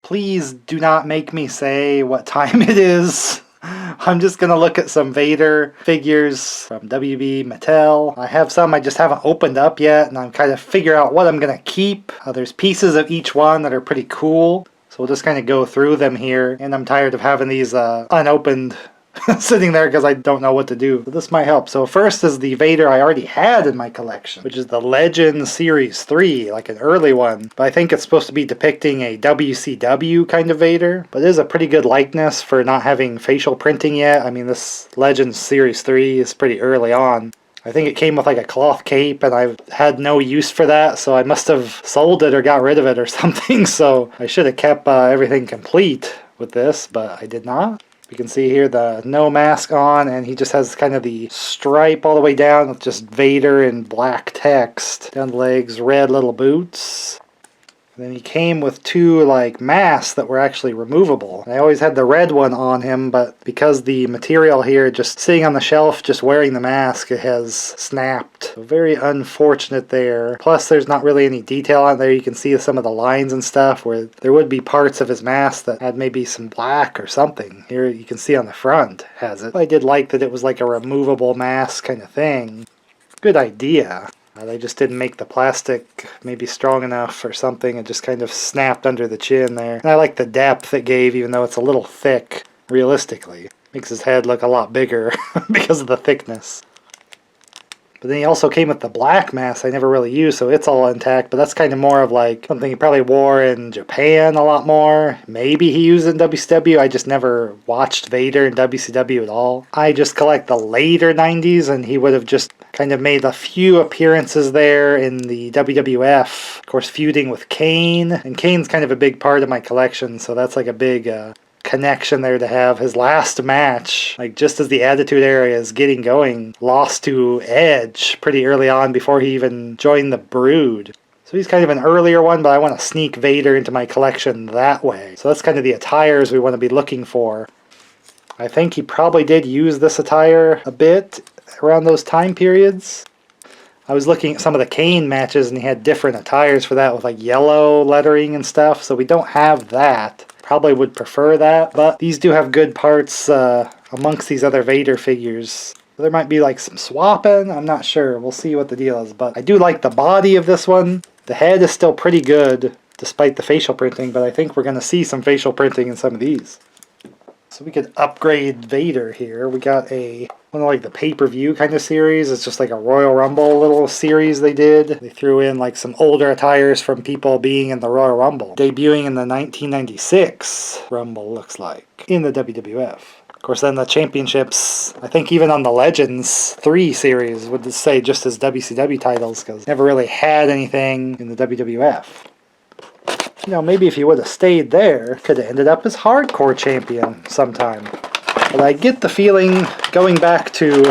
Please do not make me say what time it is. I'm just going to look at some Vader figures from WB Mattel. I have some I just haven't opened up yet, and I'm kind of figure out what I'm going to keep. There's pieces of each one that are pretty cool, so we'll just kind of go through them here. And I'm tired of having these unopened sitting there because I don't know what to do. So this might help. So first is the Vader I already had in my collection, which is the Legend Series 3, like an early one. But I think it's supposed to be depicting a WCW kind of Vader. But it is a pretty good likeness for not having facial printing yet. I mean, this Legend Series 3 is pretty early on. I think it came with like a cloth cape, and I've had no use for that, so I must have sold it or got rid of it or something. So I should have kept everything complete with this, but I did not. You can see here the no mask on, and he just has kind of the stripe all the way down with just Vader in black text. Down the legs, red little boots. And then he came with two like masks that were actually removable. And I always had the red one on him, but because the material here just sitting on the shelf just wearing the mask, it has snapped. So very unfortunate there. Plus there's not really any detail on there. You can see some of the lines and stuff where there would be parts of his mask that had maybe some black or something. Here you can see on the front has it. I did like that it was like a removable mask kind of thing. Good idea. They just didn't make the plastic maybe strong enough or something. It just kind of snapped under the chin there. And I like the depth it gave, even though it's a little thick, realistically. Makes his head look a lot bigger because of the thickness. But then he also came with the black mask I never really used, so it's all intact. But that's kind of more of like something he probably wore in Japan a lot more. Maybe he used it in WCW. I just never watched Vader in WCW at all. I just collect the later 90s, and he would have just kind of made a few appearances there in the WWF. Of course, feuding with Kane. And Kane's kind of a big part of my collection, so that's like a big connection there to have. His last match, like just as the Attitude Era is getting going, lost to Edge pretty early on before he even joined the Brood. So he's kind of an earlier one, but I want to sneak Vader into my collection that way. So that's kind of the attires we want to be looking for. I think he probably did use this attire a bit around those time periods. I was looking at some of the Kane matches, and he had different attires for that with like yellow lettering and stuff, so we don't have that. Probably would prefer that, but these do have good parts amongst these other Vader figures. There might be like some swapping, I'm not sure. We'll see what the deal is, but I do like the body of this one. The head is still pretty good despite the facial printing, but I think we're going to see some facial printing in some of these. So we could upgrade Vader here. We got one of like the pay-per-view kind of series. It's just like a Royal Rumble little series they did. They threw in like some older attires from people being in the Royal Rumble. Debuting in the 1996 Rumble, looks like, in the WWF. Of course, then the championships, I think even on the Legends 3 series, would say just as WCW titles, because never really had anything in the WWF. You know, maybe if he would have stayed there, could have ended up as hardcore champion sometime. But I get the feeling going back to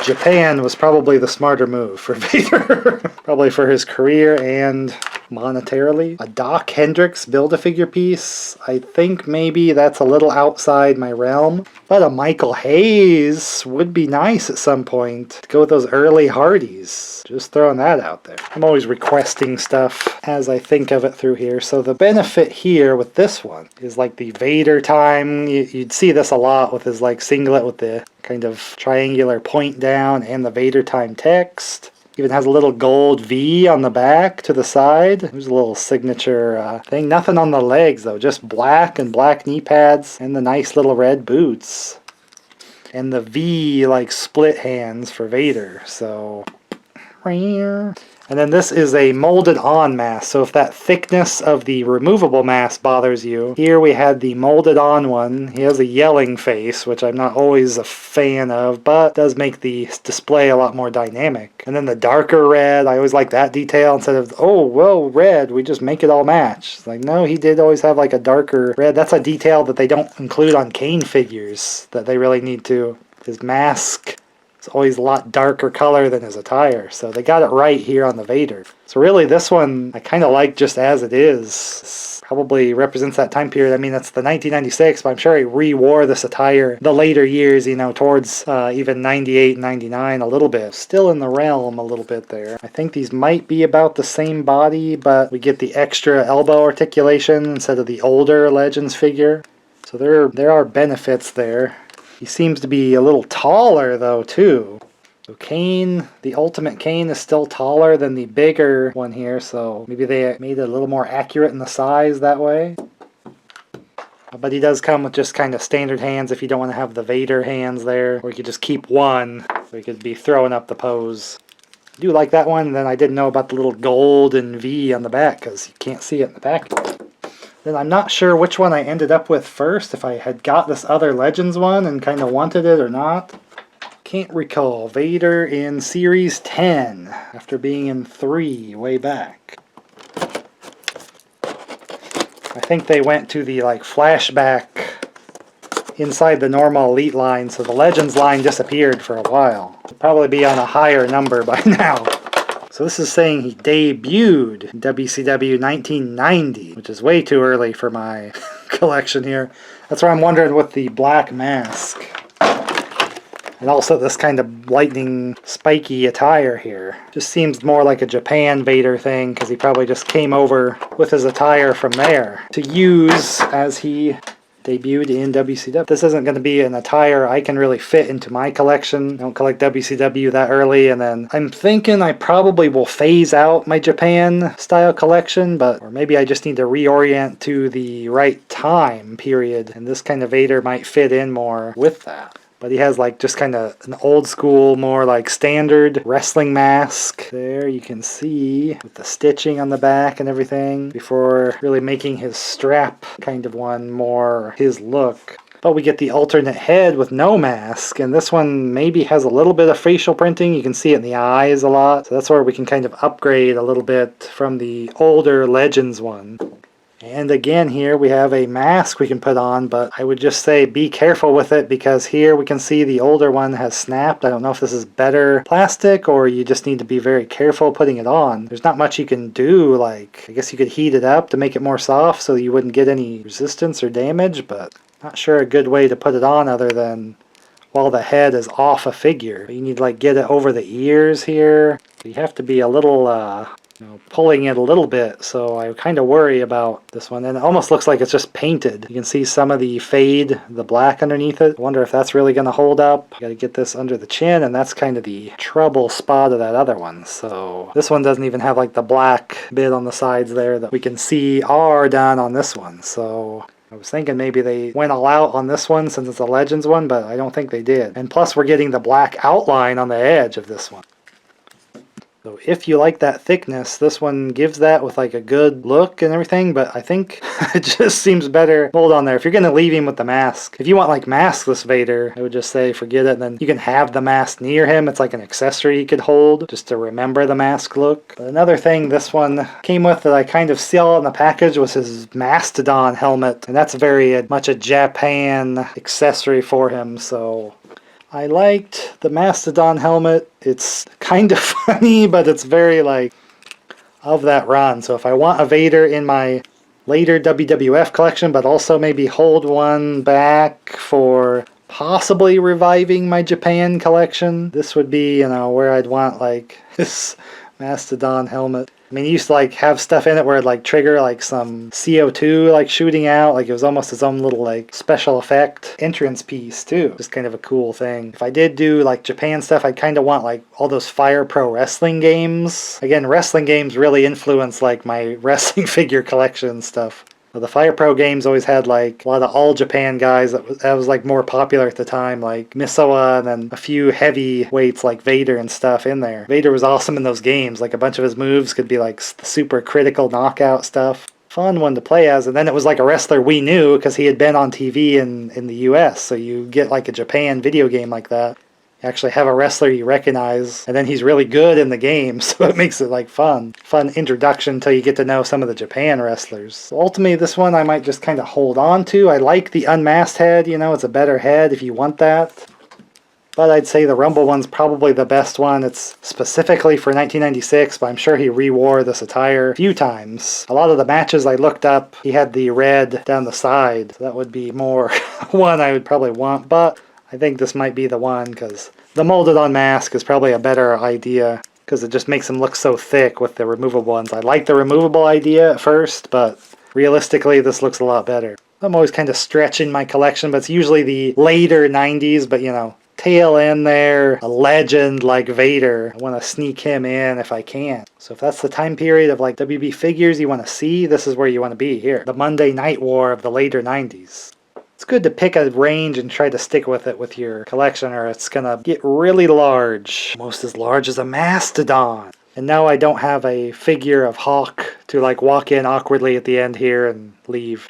Japan was probably the smarter move for Vader. Probably for his career and monetarily. A Doc Hendricks Build-A-Figure piece. I think maybe that's a little outside my realm. But a Michael Hayes would be nice at some point. To go with those early Hardys. Just throwing that out there. I'm always requesting stuff as I think of it through here. So the benefit here with this one is like the Vader time. You'd see this a lot with his like singlet with the kind of triangular point down and the Vader time text. Even has a little gold V on the back to the side. There's a little signature thing. Nothing on the legs though, just black and black knee pads and the nice little red boots. And the V like split hands for Vader, so... And then this is a molded on mask, so if that thickness of the removable mask bothers you, here we had the molded on one. He has a yelling face, which I'm not always a fan of, but does make the display a lot more dynamic. And then the darker red, I always like that detail instead of, oh, well, red, we just make it all match. It's like, no, he did always have like a darker red. That's a detail that they don't include on Kane figures that they really need to. His mask... it's always a lot darker color than his attire, so they got it right here on the Vader. So really this one I kind of like just as it is. probably represents that time period. I mean, that's the 1996, but I'm sure he re-wore this attire the later years, you know, towards even 98, 99 a little bit. Still in the realm a little bit there. I think these might be about the same body, but we get the extra elbow articulation instead of the older Legends figure. So there are benefits there. He seems to be a little taller though too. So Kane, the Ultimate Kane, is still taller than the bigger one here, so maybe they made it a little more accurate in the size that way. But he does come with just kind of standard hands if you don't want to have the Vader hands there, or you could just keep one so you could be throwing up the pose. I do like that one, and then I didn't know about the little golden V on the back because you can't see it in the back. Then I'm not sure which one I ended up with first, if I had got this other Legends one and kind of wanted it or not. Can't recall. Vader in Series 10, after being in 3 way back. I think they went to the like flashback inside the normal Elite line, so the Legends line disappeared for a while. It'll probably be on a higher number by now. So this is saying he debuted in WCW 1990, which is way too early for my collection here. That's where I'm wondering with the black mask. And also this kind of lightning spiky attire here. Just seems more like a Japan Vader thing, because he probably just came over with his attire from there to use as he debuted in WCW. This isn't going to be an attire I can really fit into my collection. I don't collect WCW that early, and then I'm thinking I probably will phase out my Japan style collection, or maybe I just need to reorient to the right time period, and this kind of Vader might fit in more with that. But he has like just kind of an old school, more like standard wrestling mask. There you can see with the stitching on the back and everything before really making his strap kind of one more his look. But we get the alternate head with no mask, and this one maybe has a little bit of facial printing. You can see it in the eyes a lot. So that's where we can kind of upgrade a little bit from the older Legends one. And again here we have a mask we can put on, but I would just say be careful with it, because here we can see the older one has snapped. I don't know if this is better plastic or you just need to be very careful putting it on. There's not much you can do, like I guess you could heat it up to make it more soft so you wouldn't get any resistance or damage, but not sure a good way to put it on other than while the head is off a figure. You need to like get it over the ears here. You have to be a little pulling it a little bit, so I kind of worry about this one. And it almost looks like it's just painted. You can see some of the fade, the black underneath it. I wonder if that's really going to hold up. Got to get this under the chin, and that's kind of the trouble spot of that other one. So this one doesn't even have like the black bit on the sides there that we can see are done on this one. So I was thinking maybe they went all out on this one since it's a Legends one, but I don't think they did. And plus we're getting the black outline on the edge of this one. So if you like that thickness, this one gives that with like a good look and everything, but I think it just seems better hold on there. If you're going to leave him with the mask, if you want like maskless Vader, I would just say forget it, and then you can have the mask near him. It's like an accessory you could hold just to remember the mask look. But another thing this one came with that I kind of saw in the package was his Mastodon helmet, and that's very much a Japan accessory for him, so I liked the Mastodon helmet. It's kind of funny, but it's very like of that run. So if I want a Vader in my later WWF collection, but also maybe hold one back for possibly reviving my Japan collection, this would be, where I'd want like this Mastodon helmet. I mean, he used to like have stuff in it where it'd like trigger like some CO2 like shooting out. Like it was almost his own little like special effect entrance piece too. Just kind of a cool thing. If I did do like Japan stuff, I'd kind of want like all those Fire Pro wrestling games. Again, wrestling games really influence like my wrestling figure collection stuff. The Fire Pro games always had like a lot of all Japan guys that was like more popular at the time, like Misawa, and then a few heavy weights like Vader and stuff in there. Vader was awesome in those games. Like a bunch of his moves could be like super critical knockout stuff. Fun one to play as, and then it was like a wrestler we knew because he had been on TV in the US, so you get like a Japan video game like that. Actually have a wrestler you recognize, and then he's really good in the game, so it makes it like fun introduction until you get to know some of the Japan wrestlers. So ultimately this one I might just kind of hold on to. I like the unmasked head, it's a better head if you want that. But I'd say the Rumble one's probably the best one. It's specifically for 1996, but I'm sure he re-wore this attire a few times. A lot of the matches I looked up, he had the red down the side. So that would be more one I would probably want, but I think this might be the one because the molded on mask is probably a better idea because it just makes him look so thick with the removable ones. I like the removable idea at first, but realistically this looks a lot better. I'm always kind of stretching my collection, but it's usually the later 90s, but you know, tail end there, a legend like Vader. I want to sneak him in if I can. So if that's the time period of like WB figures you want to see, this is where you want to be here. The Monday Night War of the later 90s. It's good to pick a range and try to stick with it with your collection or it's gonna get really large. Almost as large as a mastodon. And now I don't have a figure of Hawk to like walk in awkwardly at the end here and leave.